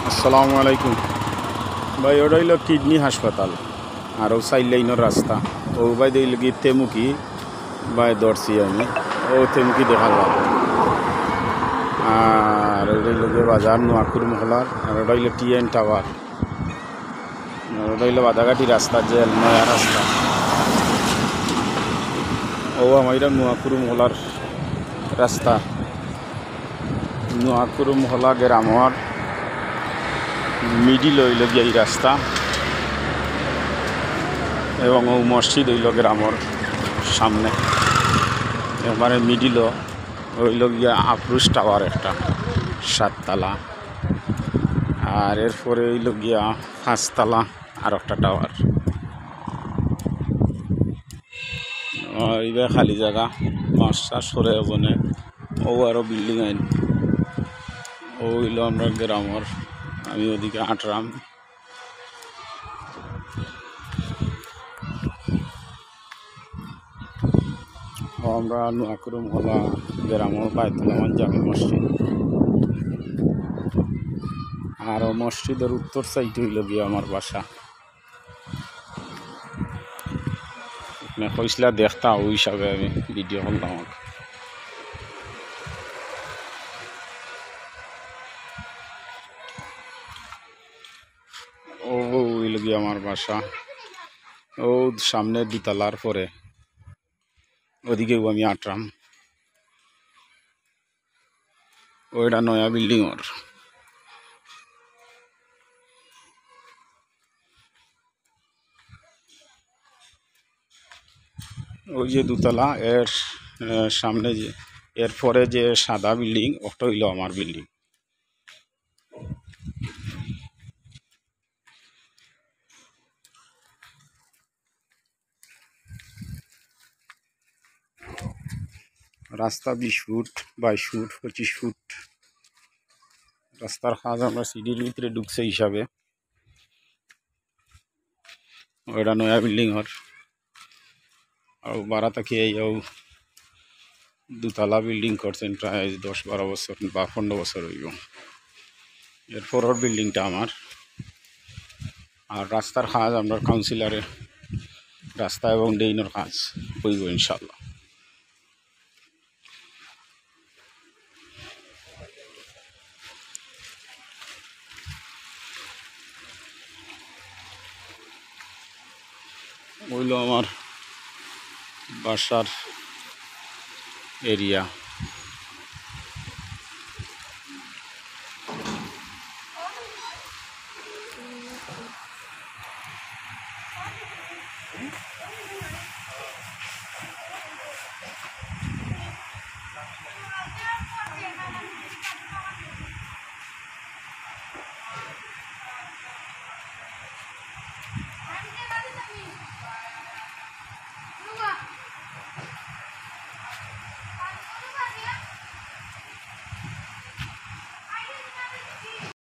আসসালামু আলাইকুম ভাই। ওটা হইল কিডনি হাসপাতাল আর ও সাইড লাইনের রাস্তা। ও ভাই দিল কি তেমুকি ভাই ধরছি আমি। ও তেমুকি দেখা যাবে। আর ওটা হইল গিয়ে বাজার নোয়াকুর মহলার। আর ওটা হইল টিএন টাওয়ার। আর ওটা হইল বাদাঘাটি রাস্তা, জেল নয়া রাস্তা। ও আমার নোয়াকুর মহলার রাস্তা, নোয়াকুর মহলা গ্রামর মিডিল হইল গিয়ে এই রাস্তা। এবং ও মসজিদ হইল গ্রামর সামনে, এবারে মিডিল হইল গিয়া আফরুজ টাওয়ার একটা 7 তালা। আর এরপরে হইল গিয়া 5 তালা আর একটা টাওয়ার। এইবার খালি জায়গা মাস্টার সরে বনে। ও আরও বিল্ডিং আইন। ও হইল আমরা গ্রামর। আমি ওদিকে আটরাম। আমরা নোয়াকুর মহলা গ্রামর বায়তুল জামে মসজিদ। আর মসজিদের উত্তর সাইড হইল গিয়ে আমার বাসা। কইসলা দেখতা ওই হিসাবে আমি ভিডিও করলাম। ও হইল গিয়ে আমার বাসা। ও সামনে 2 তালার পরে ওদিকেও আমি আটরাম। ওইটা নয়া বিল্ডিং ওর। ওই যে 2 তালা, এর সামনে যে এরপরে যে সাদা বিল্ডিং, ওটা হইল আমার বিল্ডিং। রাস্তা 20 ফুট, 22 ফুট, 25 ফুট রাস্তার কাজ। আমরা সিডির ভিতরে ঢুকছে হিসাবে। ওইটা নয়া বিল্ডিং ওর। আর বারা থাকি এই 2 তালা বিল্ডিং করছেন প্রায় 10-12 বছর বা 15 বছর হইব। এরপর ওর বিল্ডিংটা আমার। আর রাস্তার কাজ আমরা কাউন্সিলরের রাস্তা এবং ড্রেনের কাজ হইব ইনশাল্লাহ। হইল আমার বাসার এরিয়া।